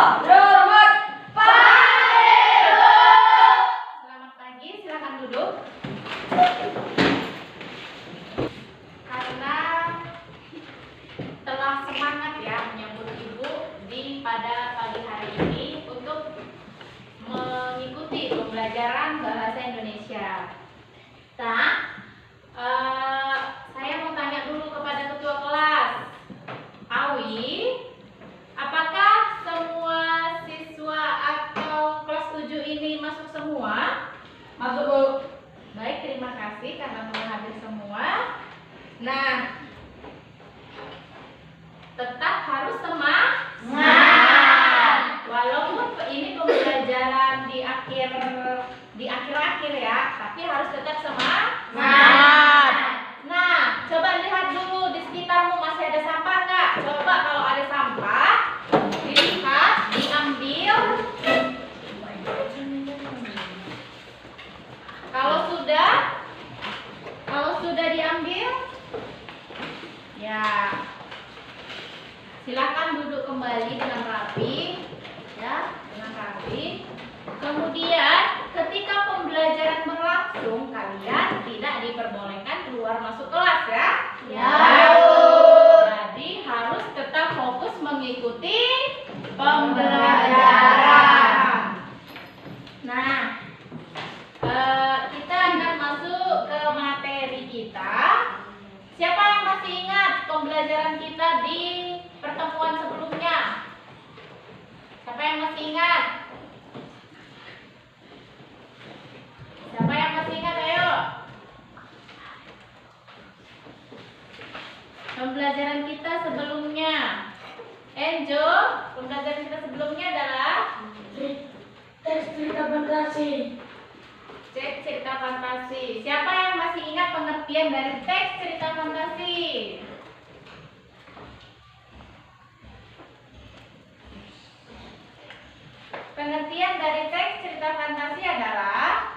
Hormat Pak Heru. Selamat pagi, silakan duduk. Karena telah semangat ya menyambut Ibu pada pagi hari ini untuk mengikuti pembelajaran bahasa Indonesia. Nah, saya mau tanya dulu kepada ketua kelas. Awi, apakah semua siswa atau kelas 7 ini masuk semua? Masuk, Bu. Baik, terima kasih karena telah hadir semua. Nah, tetap harus semangat. Walaupun ini pembelajaran di akhir-akhir ya, tapi harus tetap semangat. Nah, coba lihat dulu di sekitarmu masih ada sampah nggak? Coba kalau ada sampah, dilihat, diambil. Kalau sudah diambil, ya silakan duduk kembali dengan rapi, ya, dengan rapi. Kemudian, ketika pembelajaran berlangsung, kalian tidak diperbolehkan keluar masuk kelas, ya. Jadi harus tetap fokus mengikuti pembelajaran. Nah, kita akan masuk ke materi kita. Siapa yang masih ingat pembelajaran kita di pertemuan sebelumnya? Siapa yang masih ingat? Siapa yang masih ingat? Ayo. Pembelajaran kita sebelumnya. Enjo, pembelajaran kita sebelumnya adalah Teks cerita fantasi. cek cerita fantasi. Siapa yang masih ingat pengertian dari teks cerita fantasi? Pengertian dari teks cerita fantasi adalah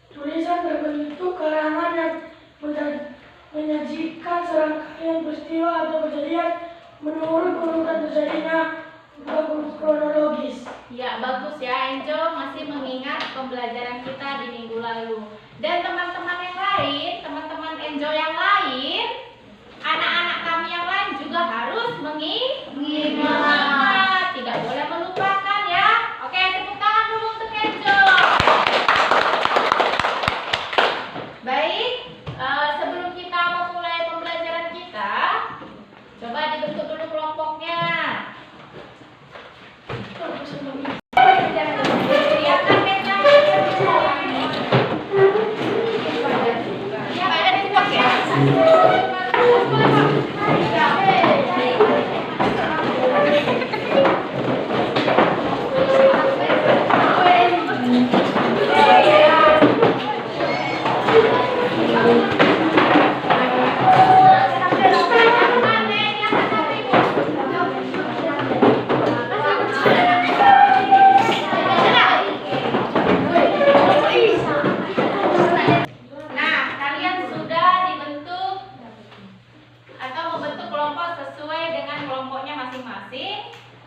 Tulisan berbentuk karangan yang menyajikan serangkaian peristiwa atau kejadian menurut urutan terjadinya kronologis. ya, bagus ya, Enjo masih mengingat pembelajaran kita di minggu lalu. Dan teman-teman yang lain, teman-teman Enjo yang lain, anak-anak kami yang lain juga harus mengingat. Tidak boleh melupakan ya. Oke, tepuk tangan dulu untuk Enjo. Baik, sebelum kita memulai pembelajaran kita, coba dibentuk dulu kelompoknya.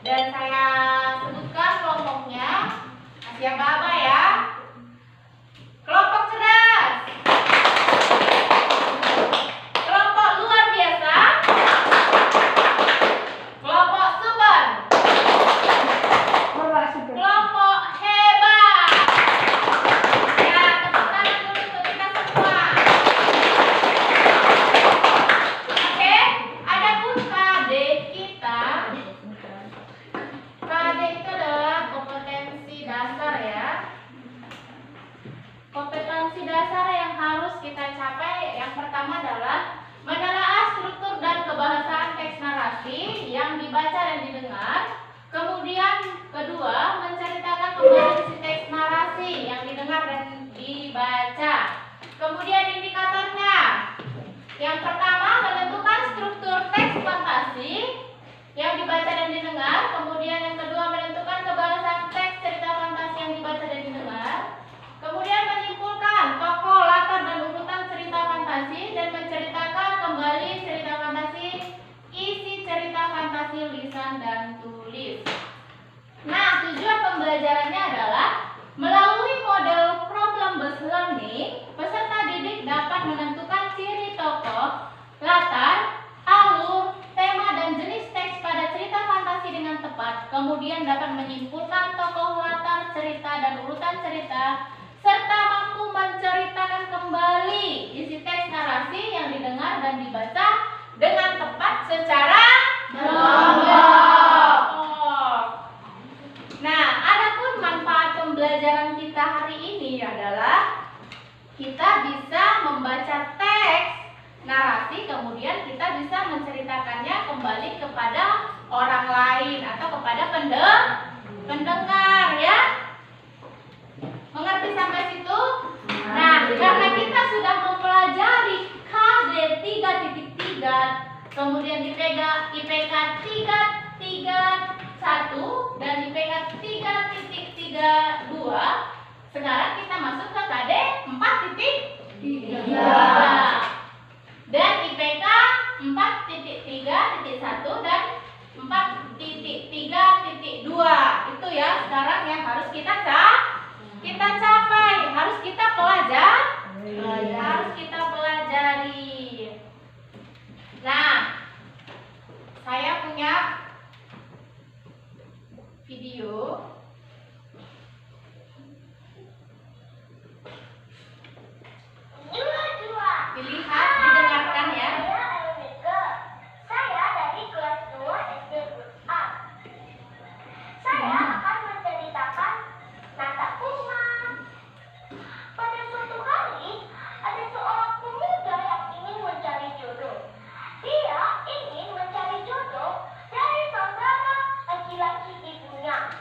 Dan saya sebutkan kelompoknya. Siapa apa ya? Kelompok cerdas, kelompok luar biasa, kelompok super, kelompok hebat. Ya, tepuk tangan dulu untuk kita semua. Oke, adapun KD kita. KD itu adalah kompetensi dasar ya. Kompetensi dasar yang harus kita capai yang pertama adalah menelaah struktur dan kebahasaan teks narasi yang dibaca dan didengar. Kemudian kedua, menceritakan kembali isi teks narasi yang didengar dan dibaca. Kemudian indikatornya. Yang pertama, menentukan struktur teks fantasi yang dibaca dan didengar. Kemudian yang kedua, menentukan kebahasaan teks cerita fantasi yang dibaca dan didengar. Kemudian menyimpulkan tokoh, latar dan urutan cerita fantasi dan menceritakan kembali cerita fantasi, isi cerita fantasi lisan bacaan dan tulis. Nah, tujuan pembelajarannya adalah melalui model problem-based learning, peserta didik dapat menentukan ciri tokoh, latar, alur, tema, dan jenis teks pada cerita fantasi dengan tepat. Kemudian dapat menyimpulkan tokoh, latar, cerita, dan urutan cerita, serta mampu menceritakan kembali isi teks narasi yang didengar dan dibaca dengan tepat secara kelompok. Nah, adapun manfaat pembelajaran kita hari ini adalah kita bisa membaca teks narasi, kemudian kita bisa menceritakannya kembali kepada orang lain atau kepada pendengar, ya. Mengerti sampai situ? Nah, karena kita sudah mempelajari KD 3.3, kemudian IPK 3.31 dan IPK 3.32, sekarang kita masuk ke KD 4.3 dan IPK 4.3.1 dan 4.3.2. Itu ya sekarang yang harus kita capai, harus kita pelajari. Nah, saya punya video. Dilihat, didengarkan ya. Saya dari kelas 2 SD A. Saya akan menceritakan Nata Bunga. Pada suatu hari, ada seorang pemuda yang ingin mencari jodoh. Dia ingin mencari jodoh dari saudara laki-laki ibunya.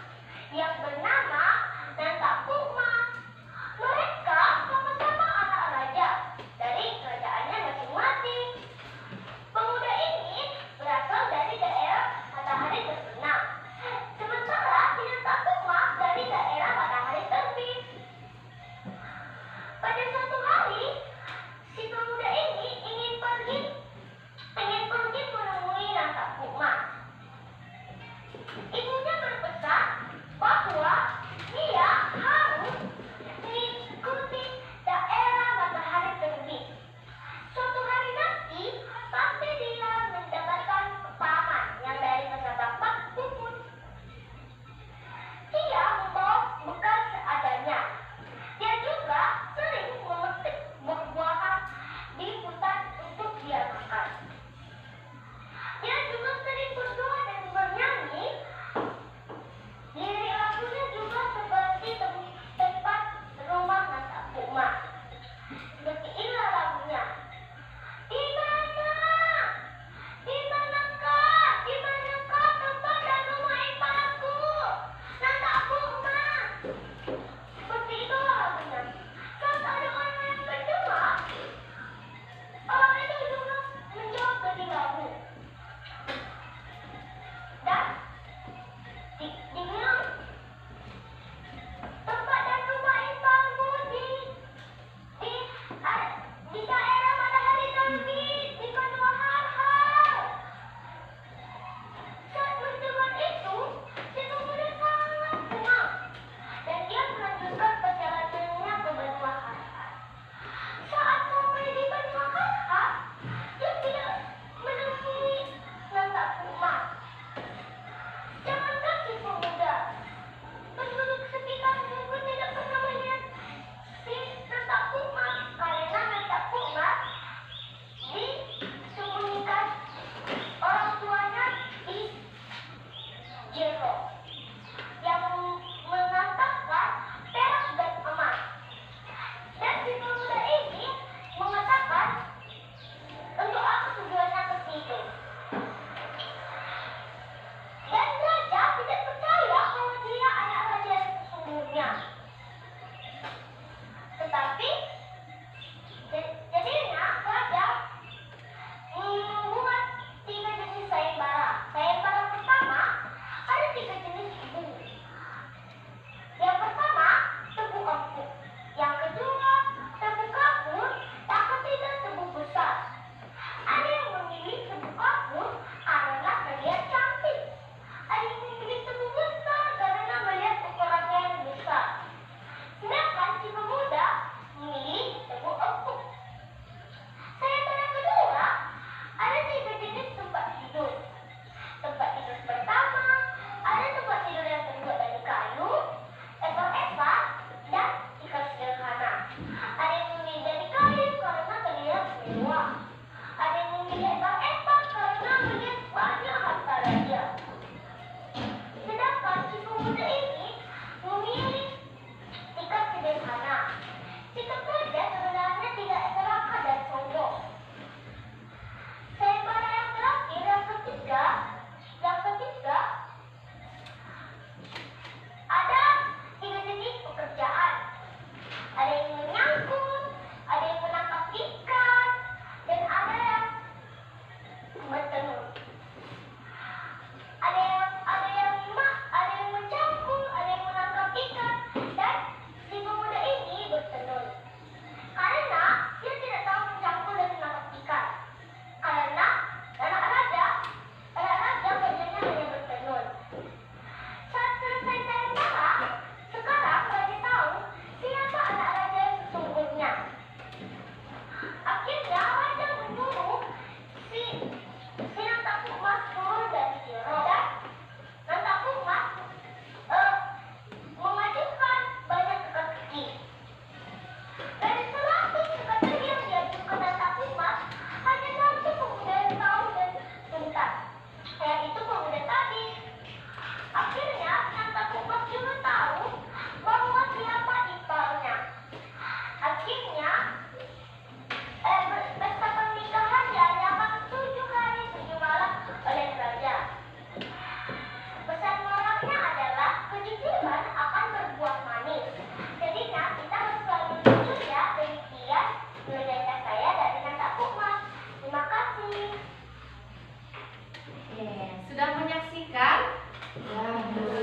Sudah menyaksikan?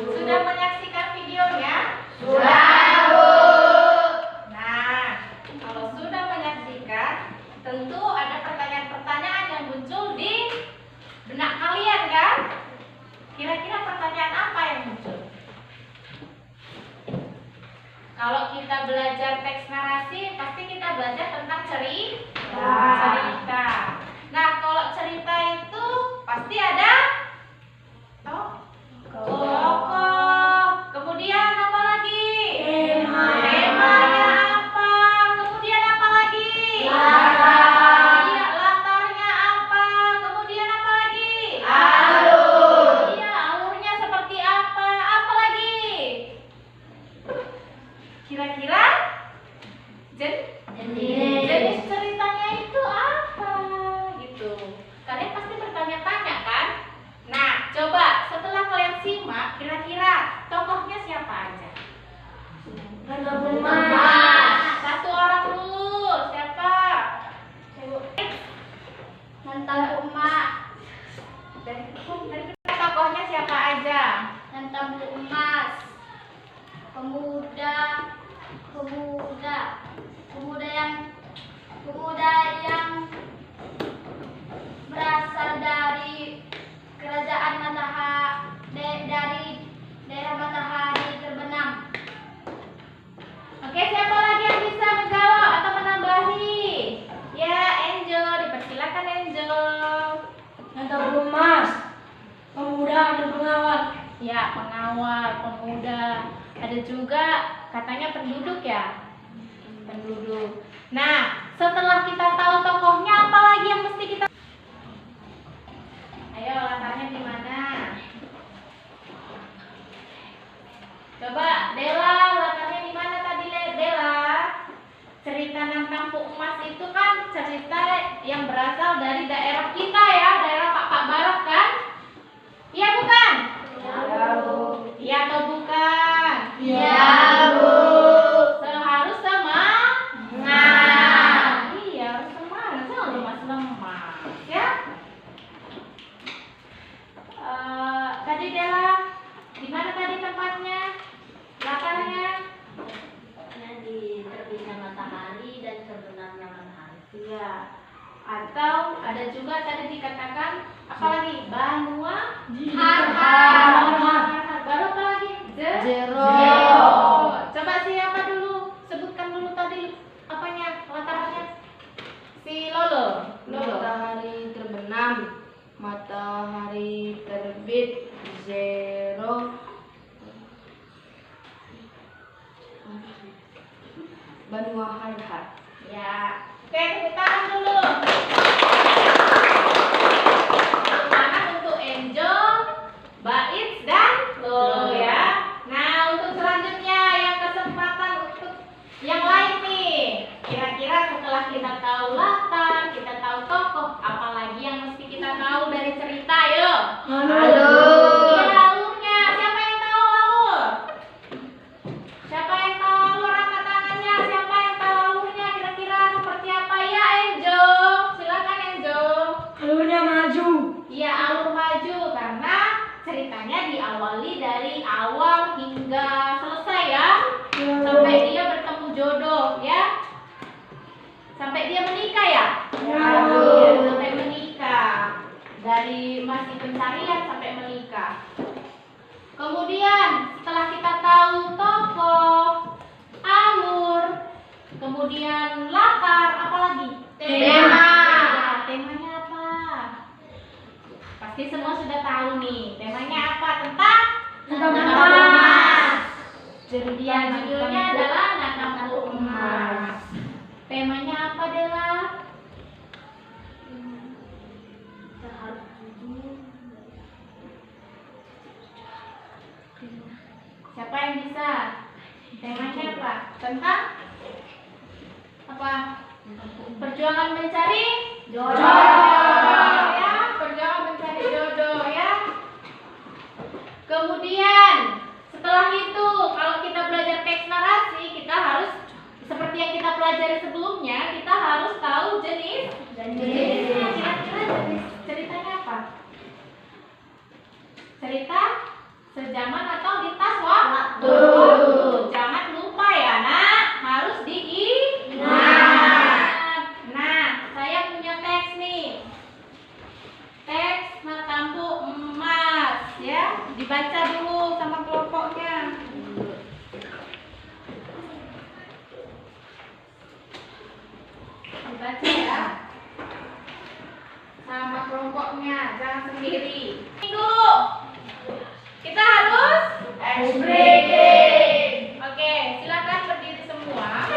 Sudah menyaksikan videonya? Sudah, Bu. Nah, kalau sudah menyaksikan, tentu ada pertanyaan-pertanyaan yang muncul di benak kalian kan? Kira-kira pertanyaan apa yang muncul? Kalau kita belajar teks narasi, pasti kita belajar tentang cerita. Nah, kalau cerita itu pasti ada tokoh. Kemudian apa lagi? Temanya apa? Kemudian apa lagi? Latar. Iya, latarnya apa? Kemudian apa lagi? Alur. Iya, alurnya seperti apa? Apa lagi? Kira-kira jenis ceritanya itu apa? Gitu. Kalian pasti bertanya-tanya kan? Nah, coba setelah kalian simak, kira-kira tokohnya siapa aja? Satu orang dulu, siapa? Tentang emak. Dari tokohnya siapa aja? Tentang Bu Emas. Pemuda yang berasal dari kerajaan dari daerah matahari terbenam. Oke, siapa lagi yang bisa menjawab atau menambahi? Ya, Angel, dipersilakan Angel. Pemuda dan pengawal. Ya, pengawal, pemuda. Ada juga katanya penduduk ya? Penduduk. Nah, setelah kita tahu tokohnya, apa lagi yang mesti kita... Ayo, latarnya di mana? Coba, Dela, latarnya di mana tadi, Dela? Cerita tentang Bu Emas itu kan cerita yang berasal dari daerah kita ya, daerah Pak Barat kan? Iya bukan? Iya atau bukan? Iya, Bu. Harus semangat. Iya, harus semangat. Jangan lemas-lemas ya. Tadi Dela, di mana tadi tempatnya? Latarnya? Di terbitnya matahari dan terbenamnya matahari. Iya. Atau ada juga tadi dikatakan apa lagi? Banua Harhar. Baru apa lagi? Zero. Coba siapa dulu? Sebutkan dulu tadi apanya? Latarnya? Si Lolo. Matahari terbenam, matahari terbit, zero, Banua Harhar. Ya. Oke, tepuk tangan dulu. Tangan untuk Angel, Baiz dan Lolo ya. Nah, untuk selanjutnya yang kesempatan untuk yang lain nih. Kira-kira setelah kita tahu latar, kita tahu tokoh, apalagi yang mesti kita tahu dari cerita, yuk. Iya, alurnya. Siapa yang tahu alur? Siapa yang tahu alur? Angkat tangannya. Siapa yang tahu alurnya? Kira-kira seperti apa ya, Angel? Silakan, Angel. Alurnya maju. Iya, alur maju karena ceritanya diawali dari awal hingga selesai ya. Sampai dia bertemu jodoh ya. Sampai dia menikah ya? Iya, sampai menikah. Dari masih pencarian sampai menikah. Kemudian setelah kita tahu tokoh, alur, kemudian latar, apa lagi? Tema. Ya, temanya apa? Pasti semua sudah tahu nih. Temanya apa? Tentang Emas. Ya, judulnya adalah Natang Bu Emas. Temanya apa, Dela? Siapa yang bisa? Temanya apa? Tentang apa? Perjuangan mencari jodoh. Ya, perjuangan mencari jodoh ya. Kemudian setelah itu kalau kita belajar teks narasi, kita harus seperti yang kita pelajari sebelumnya, kita harus tahu jenis. Kira-kira jenis ceritanya apa? cerita sejaman atau lintas waktu. Jangan lupa ya nak, harus diingat. Nah, saya punya teks nih. Teks Matambu Emas ya, dibaca dulu sama kelompoknya. Dibaca ya sama kelompoknya, jangan sendiri. Minggu kita harus ice breaking. Oke, silakan berdiri semua.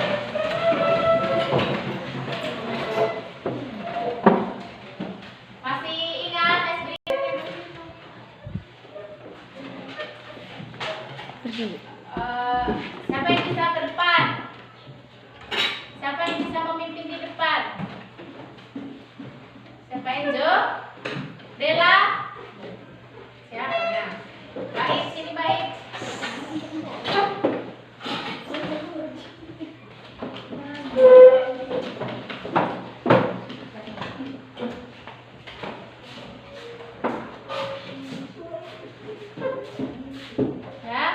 Masih ingat ice breaking? Siapa yang bisa ke depan? Siapa yang bisa memimpin di depan? Siapa yang jawab? Dela? Siapa ya? Baik, sini baik. Ya,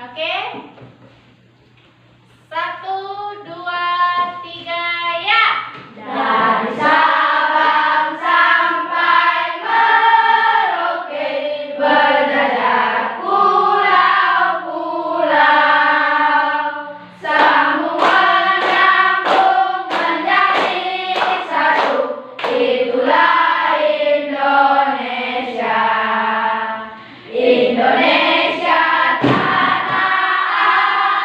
oke. 1, 2, 3, ya. Dari Sabang sampai Merauke, berjajah pulau-pulau, sambung menyambung menjadi satu, itulah Indonesia. Indonesia tanah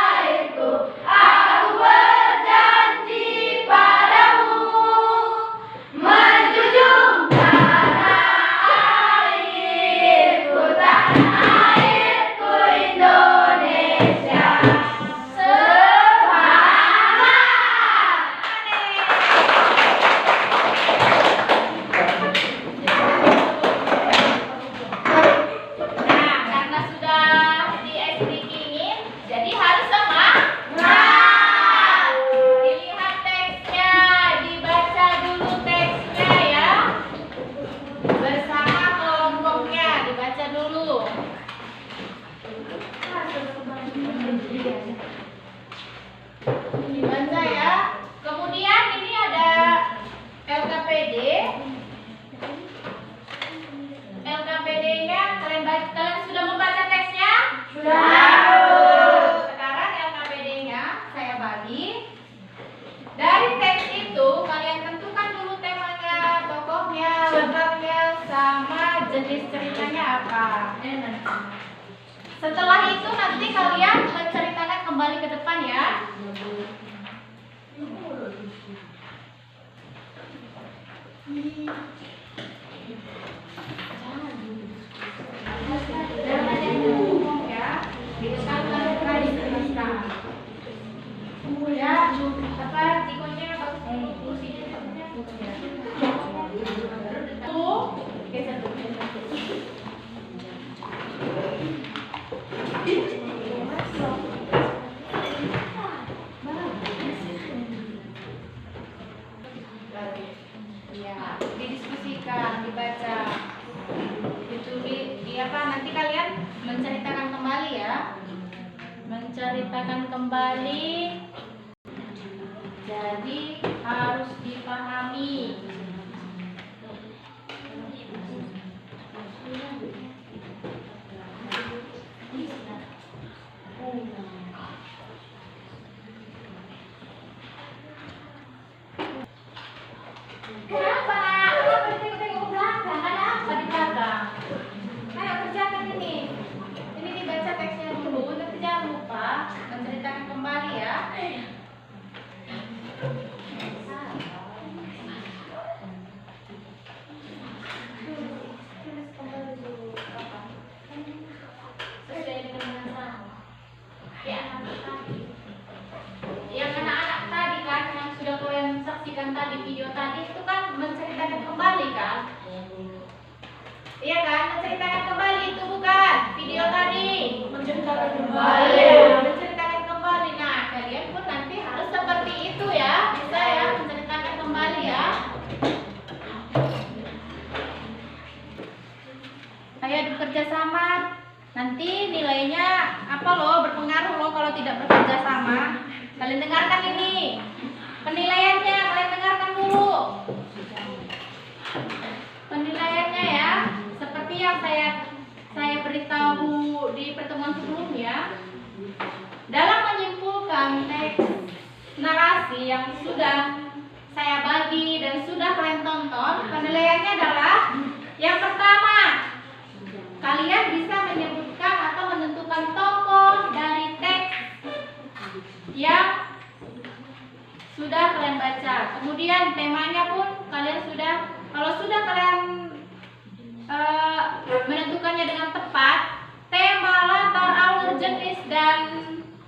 airku, aku berjanji padamu, menjunjung tanah airku Indonesia. Nah, karena sudah di ice breakingin, jadi harus semangat. Dilihat teksnya, dibaca dulu teksnya ya. Bersama kelompoknya, dibaca dulu. Dibaca ya. Kemudian ini ada LKPD. LKPD-nya kalian sudah membaca teksnya? Sudah. Sekarang LKPD-nya saya bagi. Dari teks itu kalian tentukan dulu temanya, tokohnya, latarnya, sama jenis ceritanya apa. Setelah itu nanti kalian menceritakan kembali ke depan ya. Jangan yang ngomong ya. Diusahakan kali cerita. Ya, apa tikonya bagus kursinya. Tuh, geser dulu. Ya, didiskusikan, dibaca, ditulis, nanti kalian menceritakan kembali ya, menceritakan kembali. Jadi harus dipahami. Kenapa? Kenapa tengok-tengok ke belakang? Ada apa di belakang? Ayo kerjakan ini. Ini dibaca teksnya dulu, tapi jangan lupa menceritakan kembali ya. Ayo bekerja sama. Nanti nilainya apa loh, berpengaruh loh kalau tidak bekerja sama. Kalian dengarkan ini penilaiannya, kalian dengarkan dulu penilaiannya ya. Seperti yang saya beritahu di pertemuan sebelumnya, dalam menyimpulkan teks narasi yang sudah saya bagi dan sudah kalian tonton, penilaiannya adalah yang pertama, kalian bisa menyebutkan atau menentukan tokoh dari teks yang sudah kalian baca. Kemudian temanya pun kalian sudah, kalau sudah kalian menentukannya dengan tepat, tema, latar, alur, jenis, dan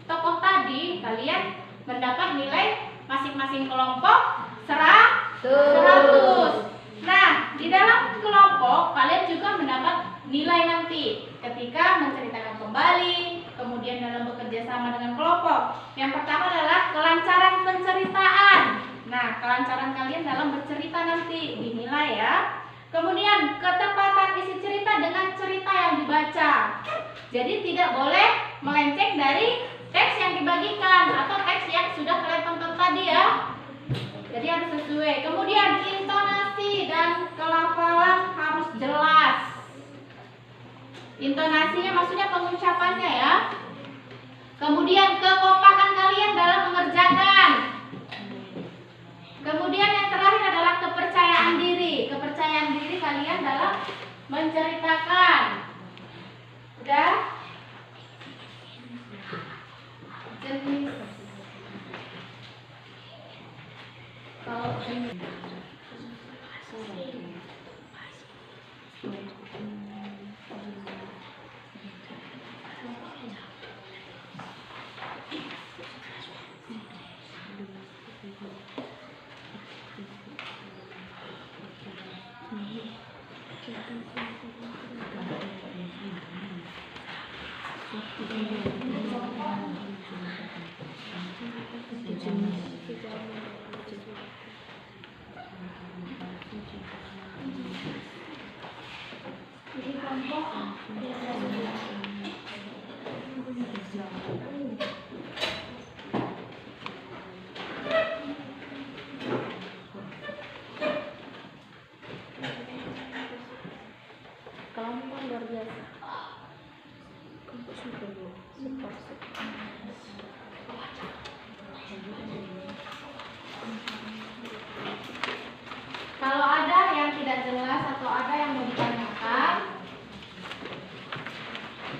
tokoh tadi, kalian mendapat nilai masing-masing kelompok 100. Nah, di dalam kelompok kalian juga mendapat nilai nanti ketika menceritakan kembali, kemudian dalam bekerja sama dengan kelompok. Yang pertama adalah kelancaran penceritaan. Nah, kelancaran kalian dalam bercerita nanti dinilai ya. Kemudian ketepatan isi cerita dengan cerita yang dibaca. Jadi tidak boleh melenceng dari teks yang dibagikan atau teks yang sudah kalian tonton tadi ya. Jadi harus sesuai. Kemudian intonasi dan kelafalan harus jelas. Intonasinya maksudnya pengucapannya ya. Kemudian kekompakan kalian dalam mengerjakan. Kemudian yang terakhir adalah kepercayaan diri. Kepercayaan diri kalian dalam menceritakan. Udah? Jenis. Kalau jenis. Kelompok luar biasa. Kalau ada yang tidak jelas atau ada yang mau ditanyakan,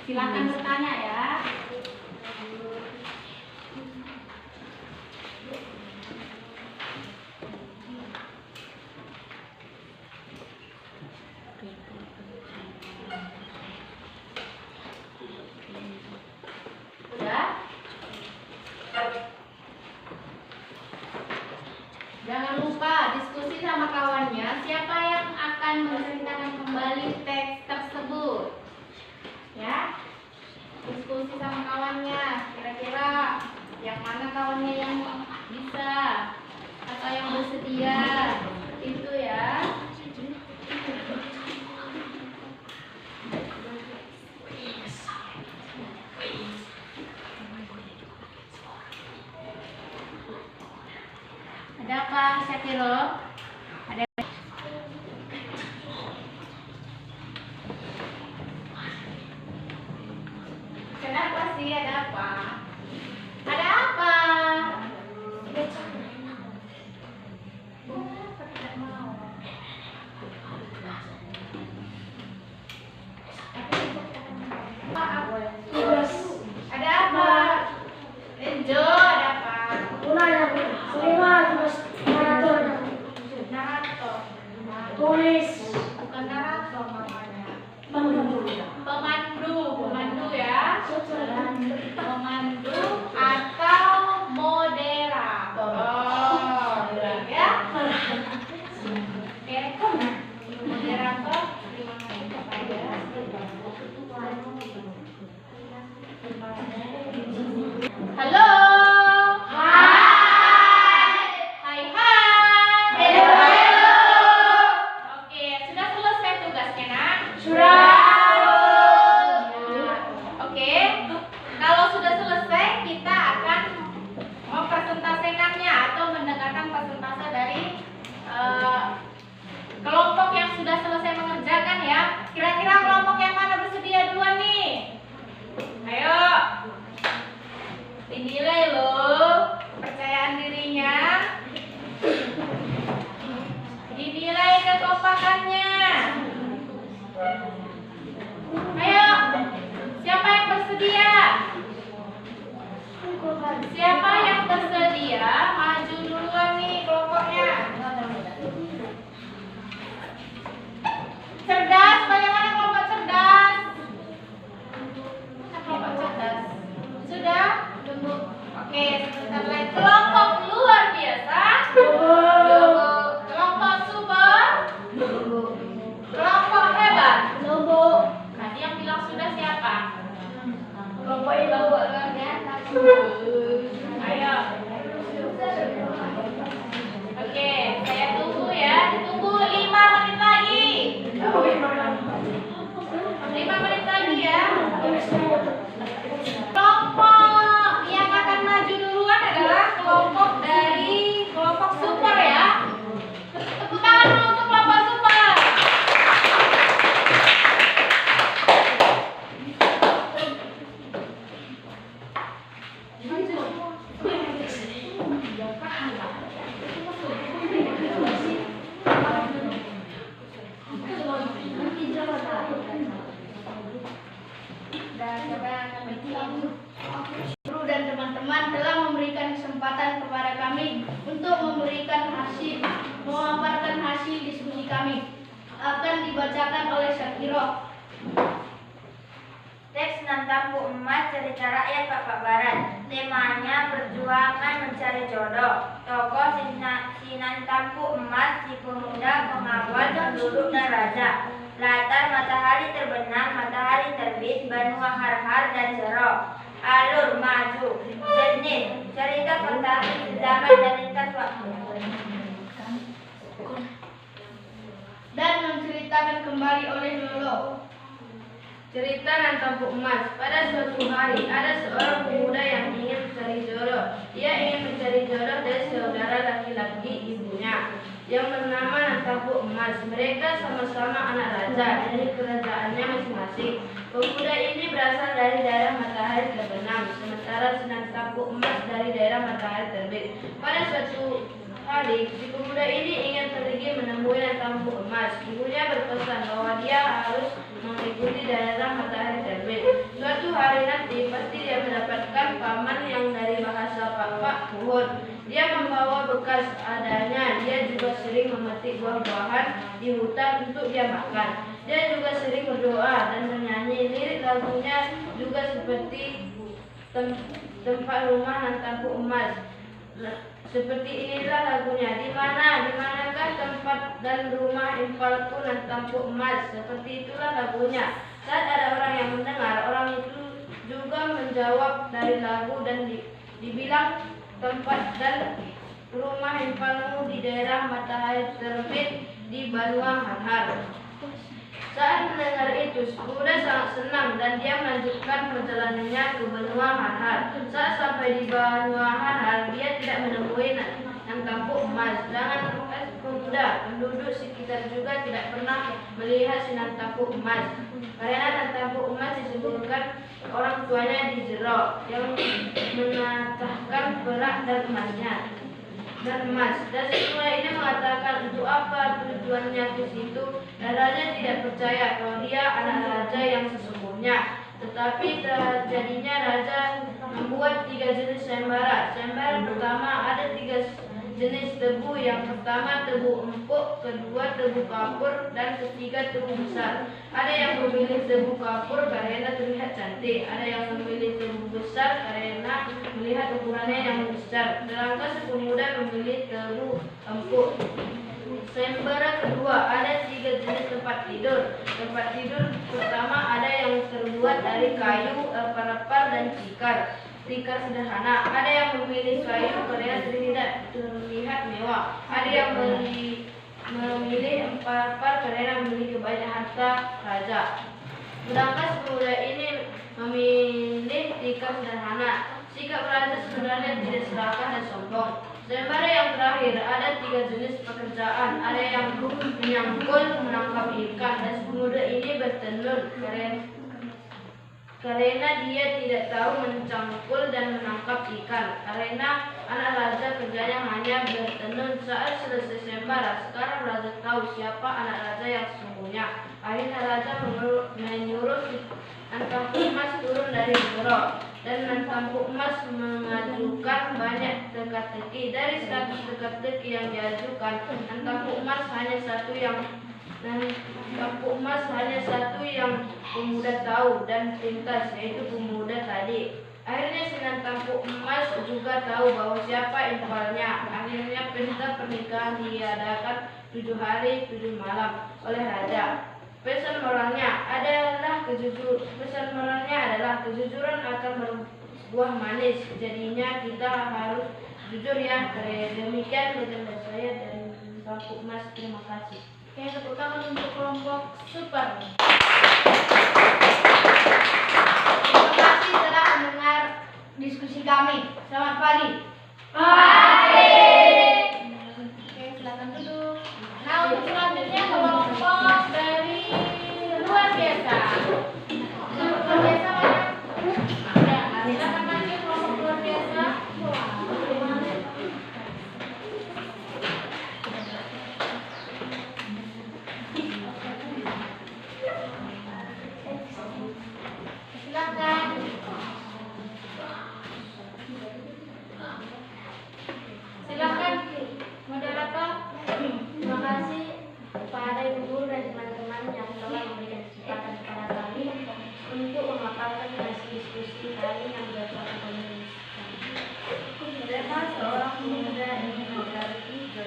silakan bertanya ya. Udah? Jangan lupa diskusi sama kawannya siapa yang akan menceritakan kembali teks tersebut. Ya, diskusi sama kawannya. Kira-kira yang mana kawannya yang bisa atau yang bersedia, itu ya. Ada apa, Syakiro? Ada. Kenapa sih? Ada apa? Ada apa? Kenapa tidak mau? Maaf. Ada apa? Enjo, ada apa? Narator. Bukan narator namanya. Pemandu ya. Pemandu. kami akan dibacakan oleh Syakiro. Teks Nan Tampu Emas cerita rakyat Bapak Barat. Temanya perjuangan mencari jodoh. Tokoh Sinan Tampu Emas, si pemuda pengawal penduduk dan raja. Latar matahari terbenam, matahari terbit, benua har-har dan cerah. Alur maju, jenis cerita fantasi sezaman dan lintas waktu. Dan menceritakan kembali oleh Lolo. Cerita Nan Tampu Emas. Pada suatu hari ada seorang pemuda yang ingin mencari jodoh. Dia ingin mencari jodoh dari saudara laki-laki ibunya yang bernama Nan Tampu Emas. Mereka sama-sama anak raja dari kerajaannya masing-masing. Pemuda ini berasal dari daerah matahari terbenam, sementara Nan Tampu Emas dari daerah matahari terbit. Pada suatu hari, si pemuda ini ingin pergi menemui Nan Tampu Emas. Ibunya berpesan bahwa dia harus mengikuti daerah matahari terbit. Suatu hari nanti pasti dia mendapatkan paman yang dari bahasa Pak pohon. Dia membawa bekas adanya. Dia juga sering memetik buah-buahan di hutan untuk dia makan. Dia juga sering berdoa dan menyanyi. Lirik lagunya juga seperti tempat rumah Nan Tampu Emas. Seperti inilah lagunya. Dimanakah tempat dan rumah impalku Nan Tampu Emas? Seperti itulah lagunya. Saat ada orang yang mendengar, orang itu juga menjawab dari lagu dan dibilang tempat dan rumah impalmu di daerah matahari terbit di benua har-har. Saat mendengar itu, pemuda sangat senang dan dia melanjutkan perjalanannya ke benua har-har. Saat sampai di benua har-har, dia tidak menemui Nan Tampu Emas. Jangan pemuda, penduduk sekitar juga tidak pernah melihat si Nan Tampu Emas. Karena Nan Tampu Emas disebutkan orang tuanya di jero yang menatahkan perak dan emasnya. Dan si tua ini mengatakan untuk apa tujuannya ke situ, dan raja tidak percaya kalau dia anak raja yang sesungguhnya. Tetapi terjadinya raja membuat 3 jenis sayembara. Sayembara pertama ada 3 jenis tebu. Yang pertama tebu empuk, kedua tebu kapur, dan ketiga tebu besar. Ada yang memilih tebu kapur karena terlihat cantik, ada yang memilih tebu besar karena melihat ukurannya yang besar. Sedangkan si pemuda memilih tebu empuk. Sayembara kedua ada 3 jenis tempat tidur. Tempat tidur pertama ada yang terbuat dari kayu, lepar-lepar, dan tikar sederhana. Ada yang memilih kayu karena terlihat mewah. Ada yang memilih lepar-lepar karena memiliki banyak harta raja. Sedangkan pemuda ini memilih tikar sederhana. Sikap raja sebenarnya tidak serakah dan sombong. Sayembara yang terakhir ada 3 jenis pekerjaan. Ada yang menyangkul, menangkap ikan, dan pemuda ini bertenun karena dia tidak tahu mencangkul dan menangkap ikan. Karena anak raja kerjanya hanya bertenun. Saat selesai sayembara, sekarang raja tahu siapa anak raja yang sesungguhnya. Akhirnya raja menyuruh Nan Tampu Emas turun dari jero, dan Nan Tampu Emas mengajukan banyak teka-teki. Dari 100 teka-teki yang diajukan, Nan Tampu Emas hanya satu yang pemuda tahu dan pintas, yaitu pemuda tadi. Akhirnya si Nan Tampu Emas juga tahu bahwa siapa impalnya. Akhirnya pesta pernikahan diadakan 7 hari 7 malam oleh raja. Pesan moralnya adalah kejujuran akan berbuah manis. Jadinya kita harus jujur ya. Demikian legenda saya dari Tampu Emas. Terima kasih. Oke, tepuk tangan untuk kelompok super. Terima kasih telah mendengar diskusi kami. Selamat pagi. Oke, silakan duduk. Nah, untuk selanjutnya kelompok dari luar biasa. Luar biasa mana? Ada. Silakan maju kelompok luar biasa.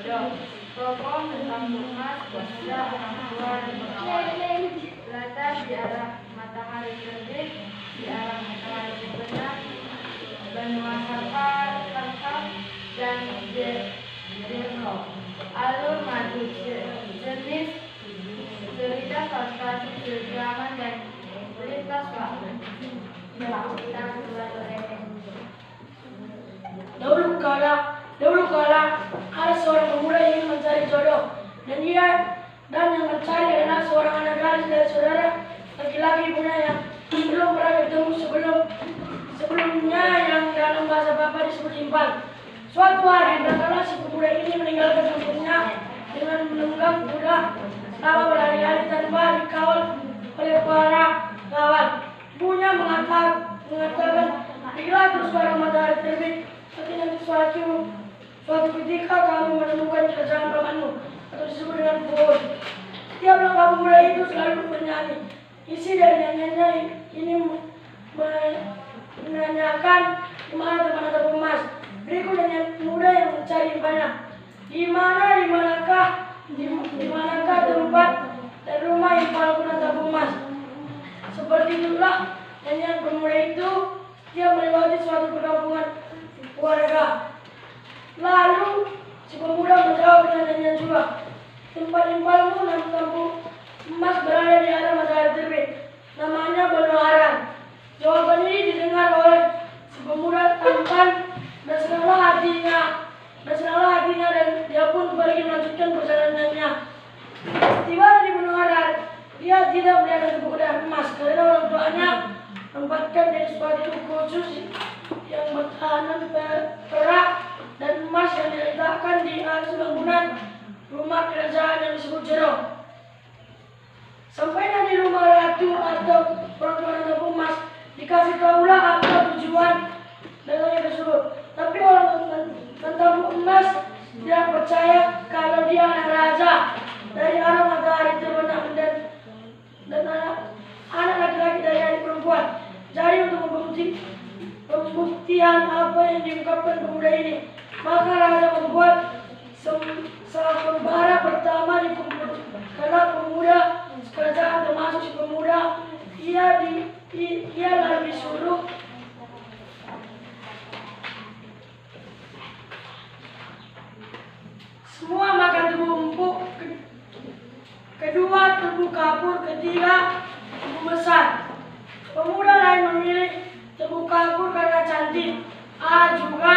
jodoh. Tokoh tentang Mas, pemuda, orang tua, dan pengawal. Latar di arah matahari terbit, di arah matahari terbenam, benua Sapa, dan Jerno. Alur madu, jenis cerita fantasi kedraman dan lintas waktu. Dahulu kala ada seorang pemuda yang ingin mencari jodoh, dan yang mencari adalah seorang anak gadis dari saudara laki-laki ibunya yang belum pernah bertemu sebelumnya, yang dalam bahasa Bapa disebut impan. Suatu hari berkala si pemuda ini meninggalkan kampungnya dengan menunggang kuda selama berhari-hari tanpa dikawal oleh para kawan. Ibunya mengatakan, bila terus pada matahari terbit, nanti suatu ketika kamu menemukan kerajaan pamanmu, atau disebut dengan pohon. Setiap langkah pemuda itu selalu bernyanyi. Isi dari nyanyiannya ini menanyakan di mana teman-teman emas. Berikut nyanyian pemuda yang mencari impannya. Di manakah tempat dan rumah impalku tabung emas. Seperti itulah nyanyian pemuda itu setiap melewati suatu perkampungan warga. Lalu si pemuda menjawab dengan nyanyian juga. Tempat impalmu dan tabung emas berada di arah matahari terbit. Namanya Bonoharan. Jawaban ini didengar oleh si pemuda tampan dan senanglah hatinya dan dia pun pergi melanjutkan perjalanannya. Tiba di Bonoharan, dia tidak melihat kuda emas karena orang tuanya menempatkan dari suatu khusus yang bertahanan perak dan emas yang diletakkan di atas bangunan rumah kerajaan yang disebut Jero. Sampainya di rumah ratu atau perempuan tabung emas, dikasih tahulah apa tujuan dagangan tersebut. Tapi orang tabung emas tidak percaya kalau dia anak raja dari arah matahari terbenam dan anak laki-laki dari adik perempuan. Jadi untuk pembuktian apa yang diungkapkan pemuda ini, maka raja membuat sembara pertama dikumpulkanlah pemuda kerajaan termasuk si pemuda. Ia lalu disuruh semua makan tebu empuk, kedua tebu kapur, ketiga tebu besar. Pemuda lain memilih tebu kapur karena cantik, A juga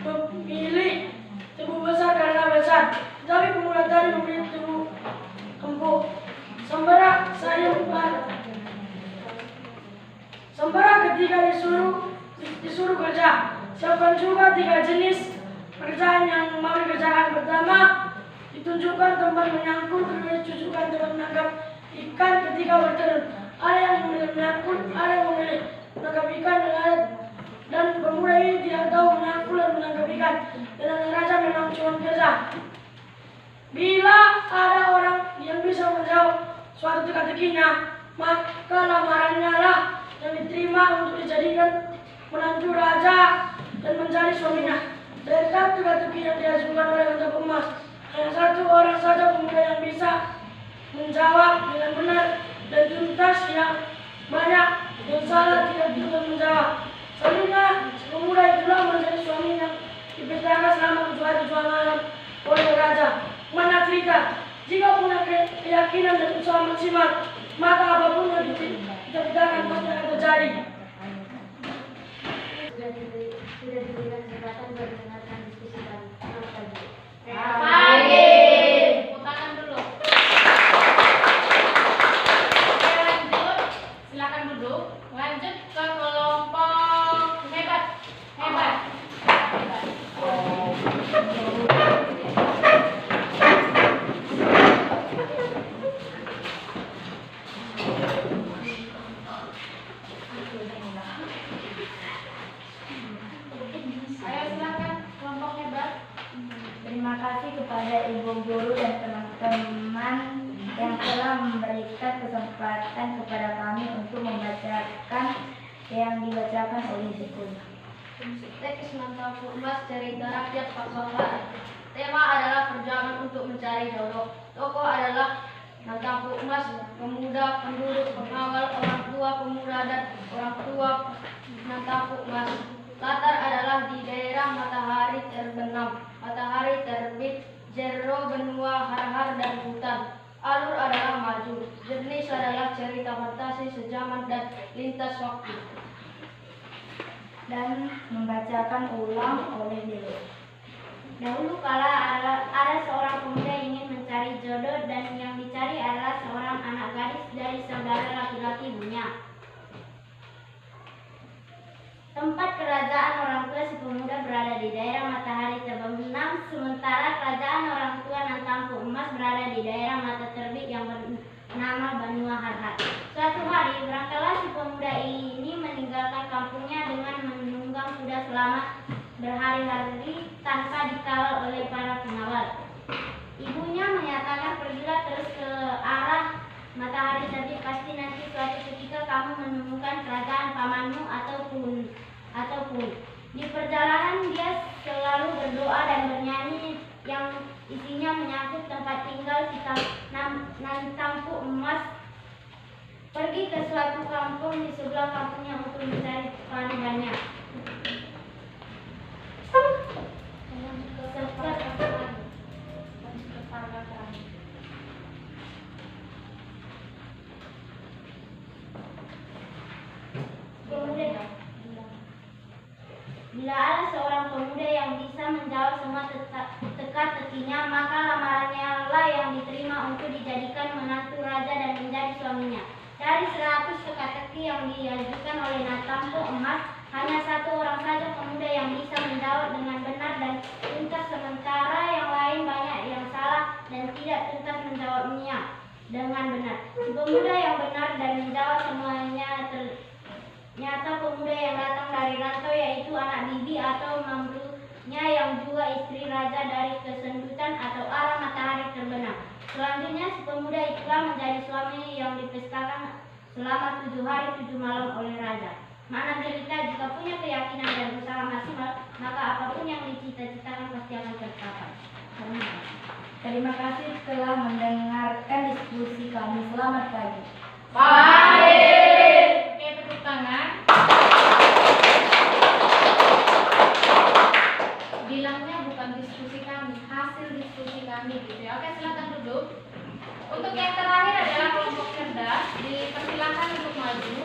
memilih tebu besar karena besar. Tapi pemuda tadi memilih tebu empuk. Sembara ketika disuruh kerja, siapkan juga 3 jenis pekerjaan yang mau dikerjakan. Pertama, ditunjukkan tempat menyangkut, kedua ditunjukkan tempat menangkap ikan ketika bertelur. Ada yang memilih menyangkut, ada yang memilih menangkap ikan, dan pemuda ini tidak tahu menyangkut dan menangkap ikan. Dan raja memang cuma kerja. Bila ada orang yang bisa menjawab suatu teka-tekinya, maka lamarannya lah yang diterima untuk dijadikan menantu raja dan menjadi suaminya. Dari satu teka-teki yang diajukan oleh tabung emas, hanya satu orang saja pemuda yang bisa menjawab dengan benar dan tuntas. Yang banyak yang salah tidak bisa menjawab. Selanjutnya, pemuda itulah menjadi suami yang dipestakan selama 7 hari 7 malam oleh raja. Mana cerita? Jika punya keyakinan dan usaha maksimal, maka apapun yang diceritakan pasti akan terjadi. Sudah diberikan kesempatan buat mendengarkan diskusi kami. Selamat pagi. Pagi. Tepuk tangan dulu. Oke, lanjut. Silakan duduk. Lanjut ke kelompok hebat. Hebat. Ayo silakan kelompok hebat. Terima kasih kepada ibu guru dan teman-teman yang telah memberikan kesempatan kepada kami untuk membacakan yang dibacakan oleh si guru. Teks Nantampuk Emas Cerita Rakyat Pak Banglaran. Tema adalah perjuangan untuk mencari jodoh. Tokoh adalah Nantampuk Emas, pemuda, penduduk, pengawal, orang tua pemuda dan orang tua Nantampuk Emas. Latar adalah di daerah matahari terbenam, matahari terbit, jero, benua, har-har dan hutan. Alur adalah maju, jenis adalah cerita fantasi sejaman dan lintas waktu. Dan membacakan ulang oleh Nilo. Dahulu kala ada seorang pemuda yang ingin mencari jodoh dan yang dicari adalah seorang anak gadis dari saudara laki-laki ibunya. Tempat kerajaan orang tua si pemuda berada di daerah matahari terbenam, sementara kerajaan orang tua Nantampuk Emas berada di daerah mata terbit yang bernama Benua Har-har. Suatu hari berangkatlah si pemuda ini meninggalkan kampungnya dengan menunggang kuda selama berhari-hari tanpa dikawal oleh para pengawal. Ibunya menyatakan, pergilah terus ke arah matahari terbit, pasti nanti suatu ketika kamu menemukan kerajaan pamanmu ataupun di perjalanan dia selalu berdoa dan bernyanyi yang isinya menyangkut tempat tinggal si Nantampuk Emas. Pergi ke suatu kampung di sebelah kampungnya untuk mencari panutannya. Bila ada seorang pemuda yang bisa menjawab semua teka-tekinya, maka lamarannya lah yang diterima untuk dijadikan menantu raja dan menjadi suaminya. Dari 100 teka-teki yang diajukan oleh Nantampuk Emas, hanya satu orang saja pemuda yang bisa menjawab dengan benar dan tuntas, sementara yang lain banyak yang salah dan tidak tuntas menjawabnya dengan benar. Si pemuda yang benar dan menjawab semuanya ternyata pemuda yang datang dari rantau, yaitu anak bibi atau mamrunya yang juga istri raja dari kesendutan atau arah matahari terbenam. Selanjutnya si pemuda itulah menjadi suami yang dipestakan selama 7 hari 7 malam oleh raja. Makna cerita, jika punya keyakinan dan usaha maksimal, maka apapun yang dicita-citakan pasti akan tercapai. Terima kasih telah mendengarkan diskusi kami. Selamat pagi. Baik. Oke, tepuk tangan. Bilangnya bukan diskusi kami, hasil diskusi kami gitu ya. Oke, silakan duduk. Untuk yang terakhir adalah kelompok cerdas. Dipersilakan untuk maju.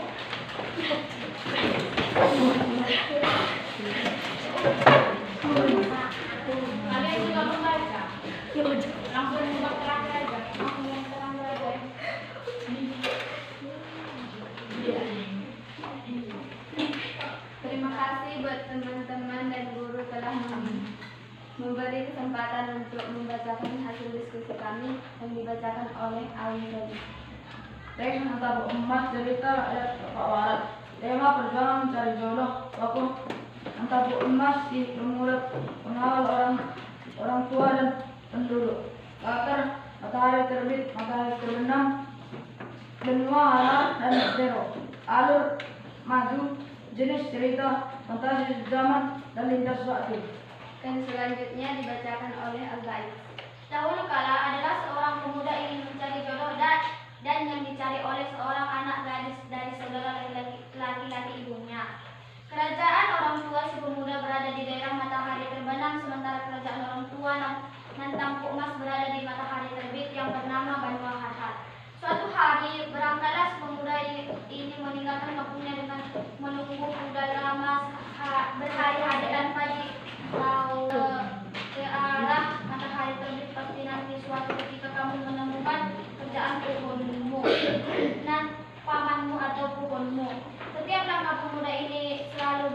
Kalian juga membaca. Langsung membak terakhir aja. Langsung yang terakhir aja. Terima kasih buat teman-teman dan guru telah memberi kesempatan untuk membacakan hasil diskusi kami yang dibacakan oleh Alwi tadi. Teks Nantampuk Emas Cerita Rakyat Pak Warat. Tema perjuangan mencari jodoh. Tokoh Nantampuk Emas si pemuda, pengawal orang tua dan penduduk. Latar matahari terbit, matahari terbenam, benua, har dan zero. Alur maju, jenis cerita fantasi zaman dan lintas waktu. Dan selanjutnya dibacakan oleh Al-Baik. Dahulu kala adalah seorang pemuda ingin mencari jodoh dan yang dicari oleh seorang anak gadis dari saudara laki-laki ibunya. Kerajaan orang tua si pemuda berada di daerah matahari terbenam, sementara kerajaan orang tua Nantampuk Emas berada di matahari terbit yang bernama Benua Har-har. Suatu hari berangkatlah si pemuda ini meninggalkan kampungnya dengan menunggu kuda lama berhari-hari dan pagi ke arah matahari terbit. Pasti nanti suatu ketika kamu menemukan kerjaan pohonmu dan pamanmu atau pohonmu. Setiap langkah pemuda ini selalu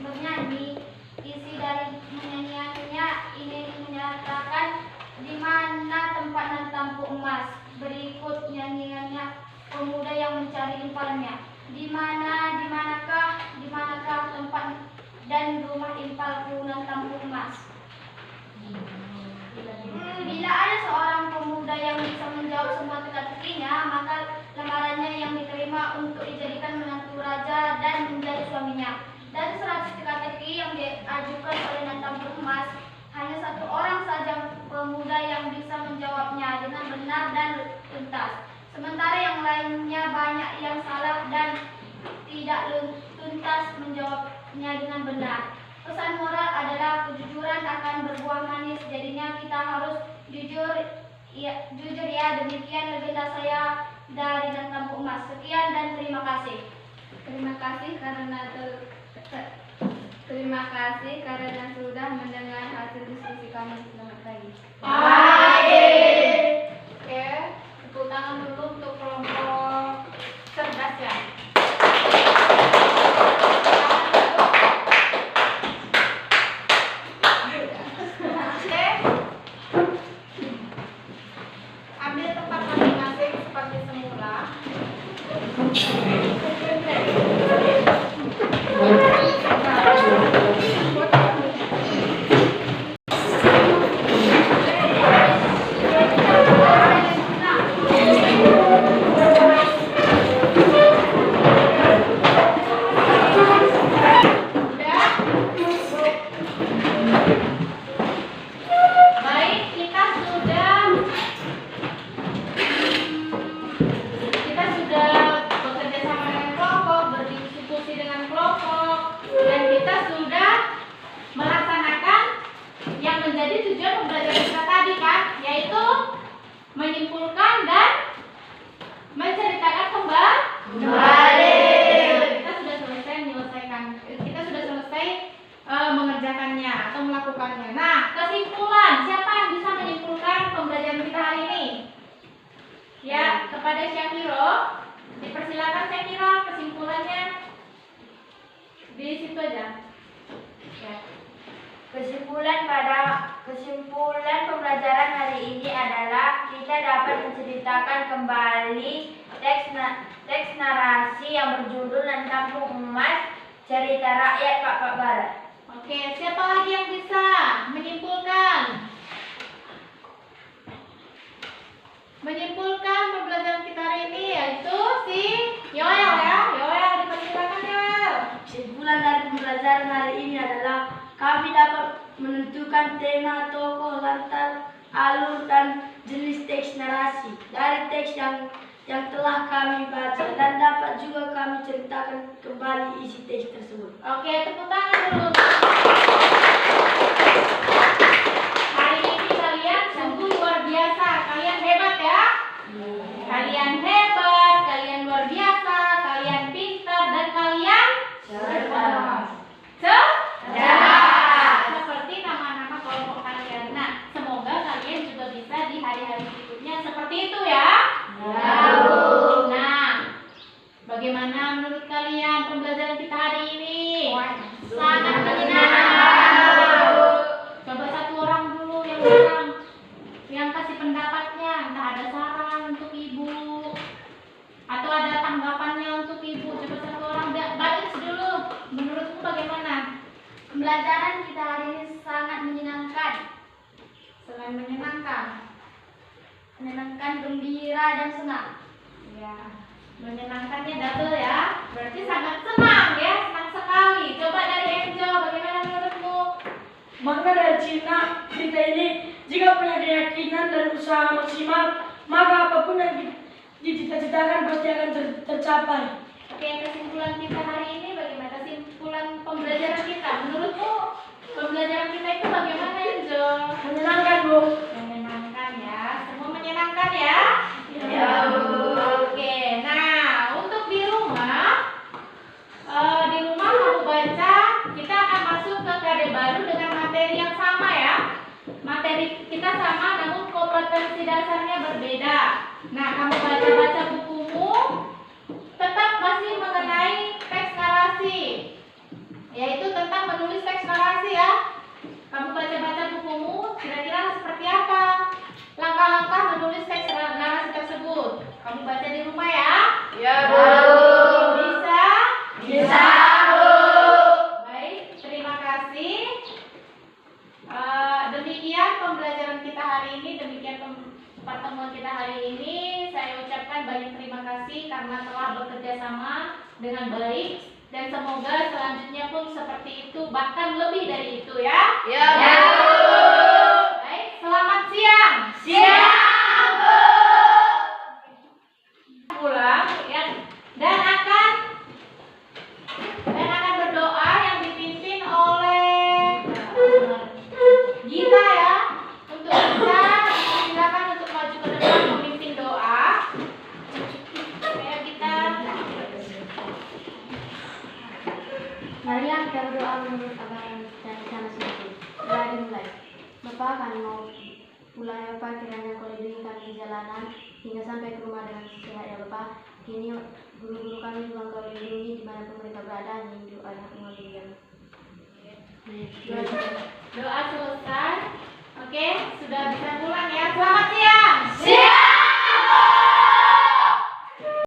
bernyanyi. Isi dari nyanyiannya ini menyatakan di mana tempat Nantampuk Emas. Berikut nyanyiannya pemuda yang mencari impalnya. Di manakah tempat dan rumah impalku Nantampuk Emas? Bila ada seorang pemuda yang bisa menjawab semua teka-tekinya, maka lamarannya yang diterima untuk dijadikan menantu raja dan menjadi suaminya. Dari 100 sementara yang lainnya banyak yang salah dan tidak tuntas menjawabnya dengan benar. Pesan moral adalah kejujuran akan berbuah manis, jadinya kita harus jujur ya. Demikian legenda saya dari Dan Tampuk Emas. Sekian dan terima kasih. Terima kasih karena sudah mendengar hasil diskusi kami. Selamat pagi. Oke, tepuk tangan dulu untuk kelompok cerdas ya. Oke. Ambil tempat masing-masing seperti semula. Baik, kita sudah bekerja sama dengan kelompok, berdiskusi dengan kelompok, dan kita sudah melaksanakan yang menjadi tujuan pembelajaran kita tadi kan, yaitu menyimpulkan dan menceritakan kembali. Kita sudah selesai mengerjakannya atau melakukannya. Nah, kesimpulan, siapa yang bisa menyimpulkan pembelajaran kita hari ini? Ya, kepada Syakiro, dipersilakan Syakiro, kesimpulannya di situ aja. Ya. Kesimpulan pembelajaran hari ini adalah kita dapat menceritakan kembali teks narasi yang berjudul Dan Tampuk Emas, Cerita Rakyat Pak Barat. Oke, siapa lagi yang bisa menyimpulkan? Menyimpulkan pembelajaran kita hari ini yaitu si Yoel ya. Yoel, dipersilakan Yoel. Kesimpulan dari pembelajaran hari ini adalah kami dapat menentukan tema, tokoh, latar, alur, dan jenis teks narasi dari teks yang telah kami baca, dan dapat juga kami ceritakan kembali isi teks tersebut. Oke, tepuk tangan dulu. Hari ini kalian sungguh luar biasa. Kalian hebat ya. Kalian hebat, kalian luar biasa, kalian pintar, dan kalian cerdas. Seperti nama-nama kelompok kalian. Nah, semoga kalian juga bisa di hari-hari berikutnya seperti itu ya. Nah, bagaimana menurut kalian pembelajaran kita hari ini? Sangat menyenangkan. Coba satu orang dulu yang kasih pendapatnya, entah ada saran untuk ibu atau ada tanggapannya untuk ibu. Coba satu orang bagus dulu. Menurutmu bagaimana? Pembelajaran kita hari ini sangat menyenangkan. Selain menyenangkan, Gembira, dan senang. ya, menyenangkannya double ya. Berarti sangat senang ya, senang sekali. Coba dari Enjo, bagaimana menurutmu? Makna dari cerita ini, jika punya keyakinan dan usaha maksimal, maka apapun yang dicita-citakan pasti akan tercapai. Oke, kesimpulan kita hari ini bagaimana? Kesimpulan pembelajaran kita, menurutmu pembelajaran kita itu bagaimana Enjo? Menyenangkan, Bu. Menyenangkan ya, semua menyenangkan ya? Ya. Oke, nah untuk di rumah kamu baca, kita akan masuk ke KD baru dengan materi yang sama ya. Materi kita sama, namun kompetensi dasarnya berbeda. Nah, kamu baca-baca bukumu, tetap masih mengenai teks narasi, yaitu tentang menulis teks narasi ya. Kamu baca-baca bukumu, kira-kira seperti apa langkah-langkah menulis teks narasi tersebut. Kamu baca di rumah ya. Ya, Bu. Bisa? Bisa, Bu. Baik, terima kasih. Demikian pembelajaran kita hari ini, demikian pertemuan kita hari ini. Saya ucapkan banyak terima kasih karena telah bekerja sama dengan baik, dan semoga selanjutnya pun seperti itu, bahkan lebih dari itu ya. Ya, Bu. Baik, selamat siang. Siang, Bu. Marilah kita berdoa menurut ajaran dan rencana sini. Doa dimulai. Bapa, kami mau pulang ya Bapak, kiranya kau lindungi kami di jalanan hingga sampai ke rumah dengan sehat ya Bapak. Kini guru-guru kami juga kau lindungi dimanapun mereka berada, hingga doa yang mengalir.